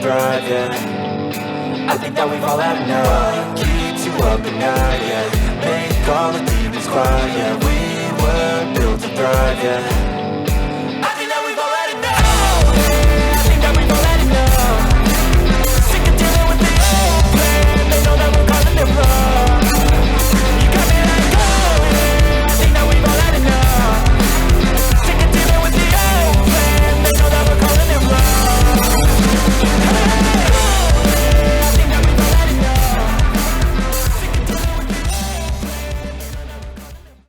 drive, yeah. I think that we've all had enough. What keeps you up at night, yeah. Make all the demons quiet, yeah. We were built to thrive, yeah.